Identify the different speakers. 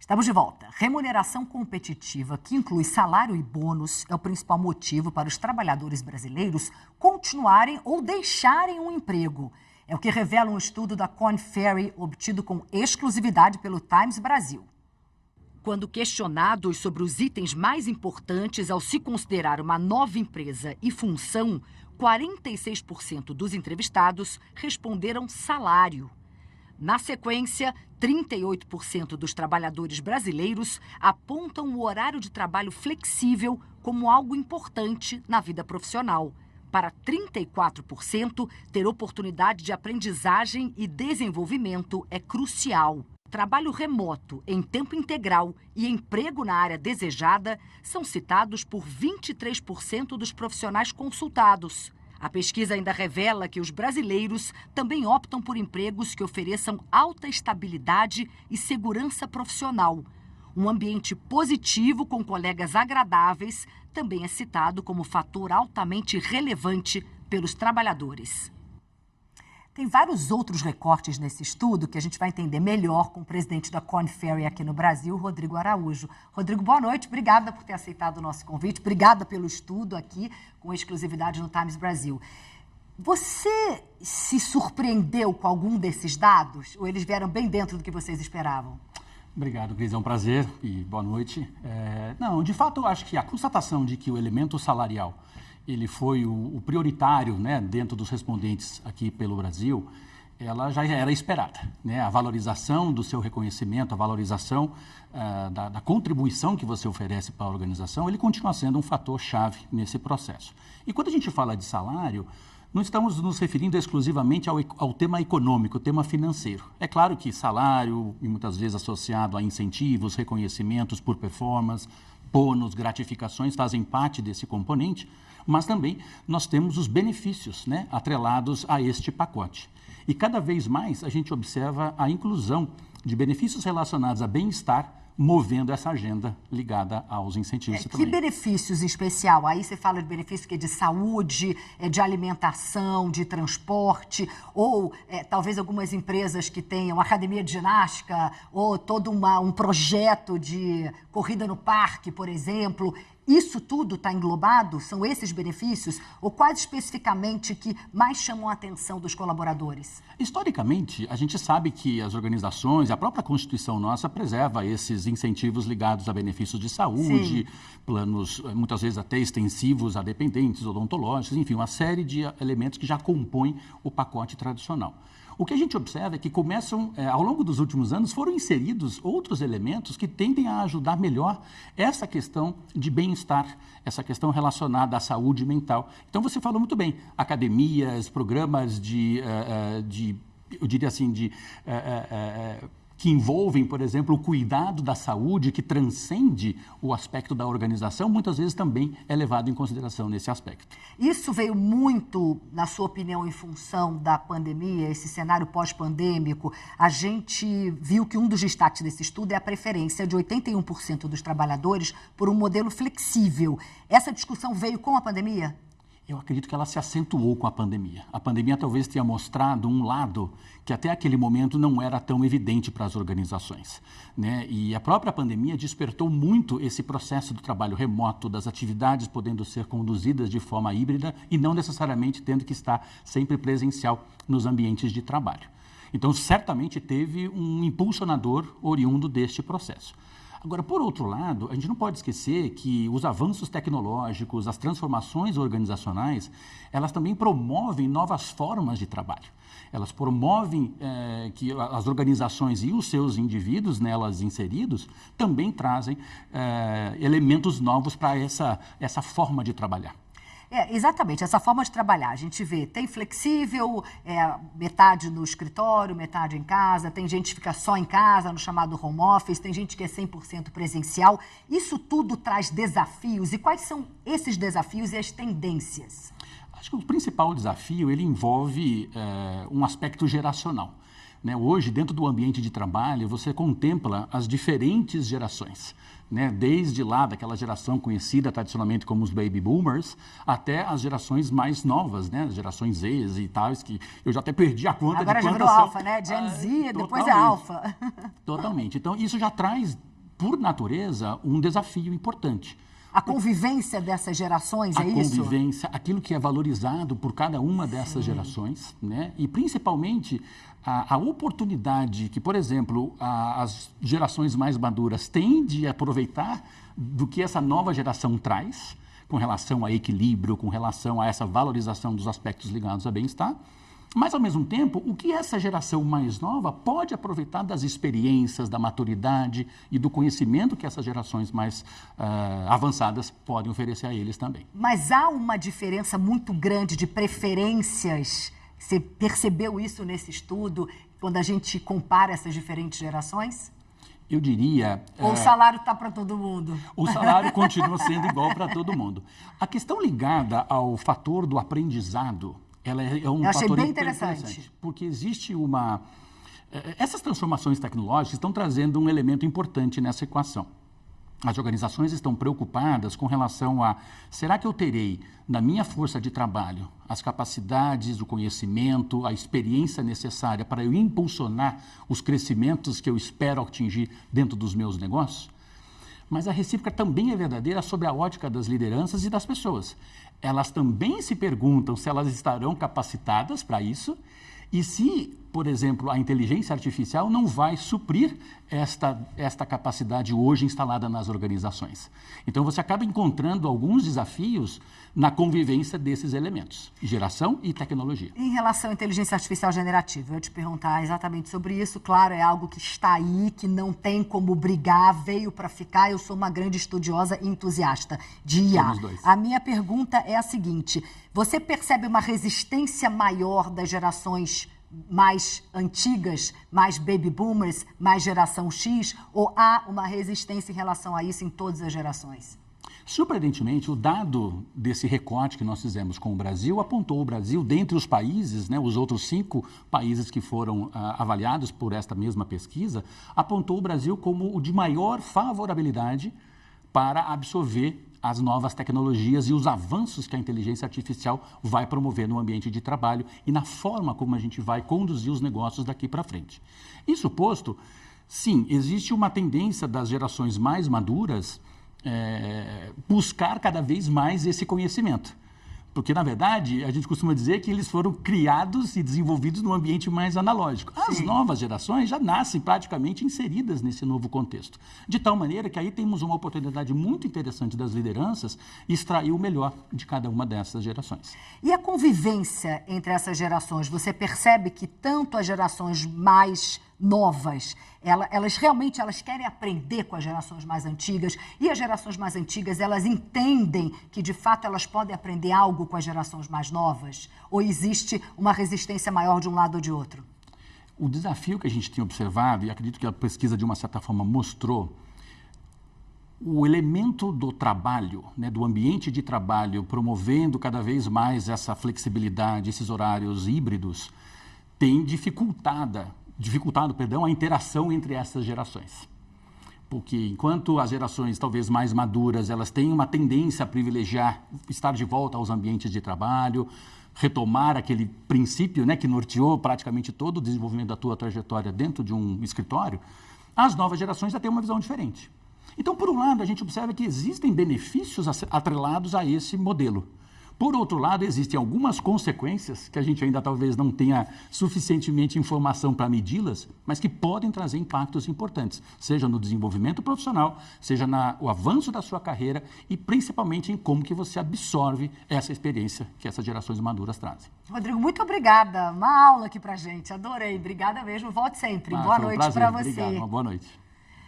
Speaker 1: Estamos de volta. Remuneração competitiva, que inclui salário e bônus, é o principal motivo para os trabalhadores brasileiros continuarem ou deixarem um emprego. É o que revela um estudo da Korn Ferry, obtido com exclusividade pelo Times Brasil. Quando questionados sobre os itens mais importantes ao se considerar uma nova empresa e função, 46% dos entrevistados responderam salário. Na sequência, 38% dos trabalhadores brasileiros apontam o horário de trabalho flexível como algo importante na vida profissional. Para 34%, ter oportunidade de aprendizagem e desenvolvimento é crucial. Trabalho remoto, em tempo integral e emprego na área desejada são citados por 23% dos profissionais consultados. A pesquisa ainda revela que os brasileiros também optam por empregos que ofereçam alta estabilidade e segurança profissional. Um ambiente positivo com colegas agradáveis também é citado como fator altamente relevante pelos trabalhadores. Tem vários outros recortes nesse estudo que a gente vai entender melhor com o presidente da Korn Ferry aqui no Brasil, Rodrigo Araújo. Rodrigo, boa noite. Obrigada por ter aceitado o nosso convite. Obrigada pelo estudo aqui com exclusividade no Times Brasil. Você se surpreendeu com algum desses dados? Ou eles vieram bem dentro do que vocês esperavam?
Speaker 2: Obrigado, Cris. É um prazer e boa noite. Não, de fato, eu acho que a constatação de que o elemento salarial ele foi o prioritário, né, dentro dos respondentes aqui pelo Brasil, ela já era esperada, né? A valorização do seu reconhecimento, a valorização da contribuição que você oferece para a organização, ele continua sendo um fator-chave nesse processo. E quando a gente fala de salário, não estamos nos referindo exclusivamente ao tema econômico, o tema financeiro. É claro que salário, e muitas vezes associado a incentivos, reconhecimentos por performance, bônus, gratificações, fazem parte desse componente, mas também nós temos os benefícios, né, atrelados a este pacote. E cada vez mais a gente observa a inclusão de benefícios relacionados a bem-estar, movendo essa agenda ligada aos incentivos.
Speaker 1: Que benefícios em especial? Aí você fala de benefícios que de saúde, de alimentação, de transporte, ou talvez algumas empresas que tenham academia de ginástica, ou todo um projeto de corrida no parque, por exemplo. Isso tudo está englobado? São esses benefícios? Ou quais especificamente que mais chamam a atenção dos colaboradores?
Speaker 2: Historicamente, a gente sabe que as organizações, a própria Constituição nossa, preserva esses incentivos ligados a benefícios de saúde, planos, muitas vezes até extensivos a dependentes, odontológicos, enfim, uma série de elementos que já compõem o pacote tradicional. O que a gente observa é que ao longo dos últimos anos, foram inseridos outros elementos que tendem a ajudar melhor essa questão de bem-estar, essa questão relacionada à saúde mental. Então, você falou muito bem, academias, programas eu diria assim, que envolvem, por exemplo, o cuidado da saúde, que transcende o aspecto da organização, muitas vezes também é levado em consideração nesse aspecto.
Speaker 1: Isso veio muito, na sua opinião, em função da pandemia, esse cenário pós-pandêmico. A gente viu que um dos destaques desse estudo é a preferência de 81% dos trabalhadores por um modelo flexível. Essa discussão veio com a pandemia?
Speaker 2: Eu acredito que ela se acentuou com a pandemia. A pandemia talvez tenha mostrado um lado que até aquele momento não era tão evidente para as organizações, né? E a própria pandemia despertou muito esse processo do trabalho remoto, das atividades podendo ser conduzidas de forma híbrida e não necessariamente tendo que estar sempre presencial nos ambientes de trabalho. Então, certamente teve um impulsionador oriundo deste processo. Agora, por outro lado, a gente não pode esquecer que os avanços tecnológicos, as transformações organizacionais, elas também promovem novas formas de trabalho. Elas promovem que as organizações e os seus indivíduos nelas inseridos também trazem elementos novos para essa forma de trabalhar.
Speaker 1: Exatamente, essa forma de trabalhar. A gente vê, tem flexível, metade no escritório, metade em casa, tem gente que fica só em casa, no chamado home office, tem gente que é 100% presencial. Isso tudo traz desafios. E quais são esses desafios e as tendências?
Speaker 2: Acho que o principal desafio, ele envolve um aspecto geracional, né? Hoje, dentro do ambiente de trabalho, você contempla as diferentes gerações, né? Desde lá daquela geração conhecida tradicionalmente como os baby boomers, até as gerações mais novas, né? As gerações Z e tal, que eu já até perdi a conta.
Speaker 1: Agora
Speaker 2: de
Speaker 1: já virou alfa, né? Gen Z, depois é alfa.
Speaker 2: Totalmente. Então, isso já traz por natureza, um desafio importante.
Speaker 1: A convivência dessas gerações, é isso?
Speaker 2: A convivência, aquilo que é valorizado por cada uma dessas gerações, né? E principalmente a oportunidade que, por exemplo, as gerações mais maduras têm de aproveitar do que essa nova geração traz, com relação a equilíbrio, com relação a essa valorização dos aspectos ligados a bem-estar. Mas, ao mesmo tempo, o que essa geração mais nova pode aproveitar das experiências, da maturidade e do conhecimento que essas gerações mais avançadas podem oferecer a eles também.
Speaker 1: Mas há uma diferença muito grande de preferências. Você percebeu isso nesse estudo, quando a gente compara essas diferentes gerações?
Speaker 2: Eu diria...
Speaker 1: Ou o salário está para todo mundo?
Speaker 2: O salário continua sendo igual para todo mundo. A questão ligada ao fator do aprendizado, ela é um fator
Speaker 1: bem interessante.
Speaker 2: Porque existe uma... Essas transformações tecnológicas estão trazendo um elemento importante nessa equação. As organizações estão preocupadas com relação a, será que eu terei, na minha força de trabalho, as capacidades, o conhecimento, a experiência necessária para eu impulsionar os crescimentos que eu espero atingir dentro dos meus negócios? Mas a recíproca também é verdadeira sobre a ótica das lideranças e das pessoas. Elas também se perguntam se elas estarão capacitadas para isso e se, por exemplo, a inteligência artificial não vai suprir esta capacidade hoje instalada nas organizações. Então, você acaba encontrando alguns desafios na convivência desses elementos, geração e tecnologia.
Speaker 1: Em relação à inteligência artificial generativa, eu ia te perguntar exatamente sobre isso. Claro, é algo que está aí, que não tem como brigar, veio para ficar. Eu sou uma grande estudiosa e entusiasta de IA.
Speaker 2: Somos dois.
Speaker 1: A minha pergunta é a seguinte: você percebe uma resistência maior das gerações mais antigas, mais baby boomers, mais geração X, ou há uma resistência em relação a isso em todas as gerações?
Speaker 2: Surpreendentemente, o dado desse recorte que nós fizemos com o Brasil apontou o Brasil, dentre os países, né, os outros 5 países que foram avaliados por esta mesma pesquisa, apontou o Brasil como o de maior favorabilidade para absorver as novas tecnologias e os avanços que a inteligência artificial vai promover no ambiente de trabalho e na forma como a gente vai conduzir os negócios daqui para frente. Isso posto, sim, existe uma tendência das gerações mais maduras buscar cada vez mais esse conhecimento. Porque, na verdade, a gente costuma dizer que eles foram criados e desenvolvidos num ambiente mais analógico. As novas gerações já nascem praticamente inseridas nesse novo contexto. De tal maneira que aí temos uma oportunidade muito interessante das lideranças extrair o melhor de cada uma dessas gerações.
Speaker 1: E a convivência entre essas gerações? Você percebe que tanto as gerações mais novas, elas realmente querem aprender com as gerações mais antigas, e as gerações mais antigas, elas entendem que, de fato, elas podem aprender algo com as gerações mais novas? Ou existe uma resistência maior de um lado ou de outro?
Speaker 2: O desafio que a gente tem observado, e acredito que a pesquisa, de uma certa forma, mostrou, o elemento do trabalho, né, do ambiente de trabalho, promovendo cada vez mais essa flexibilidade, esses horários híbridos, tem dificultado, a interação entre essas gerações. Porque enquanto as gerações talvez mais maduras, elas têm uma tendência a privilegiar estar de volta aos ambientes de trabalho, retomar aquele princípio, né, que norteou praticamente todo o desenvolvimento da tua trajetória dentro de um escritório, as novas gerações já têm uma visão diferente. Então, por um lado, a gente observa que existem benefícios atrelados a esse modelo. Por outro lado, existem algumas consequências que a gente ainda talvez não tenha suficientemente informação para medi-las, mas que podem trazer impactos importantes, seja no desenvolvimento profissional, seja no avanço da sua carreira e principalmente em como que você absorve essa experiência que essas gerações maduras trazem.
Speaker 1: Rodrigo, muito obrigada. Uma aula aqui pra gente. Adorei. Obrigada mesmo. Volte sempre. Boa noite para você.
Speaker 2: Obrigado. Uma boa noite.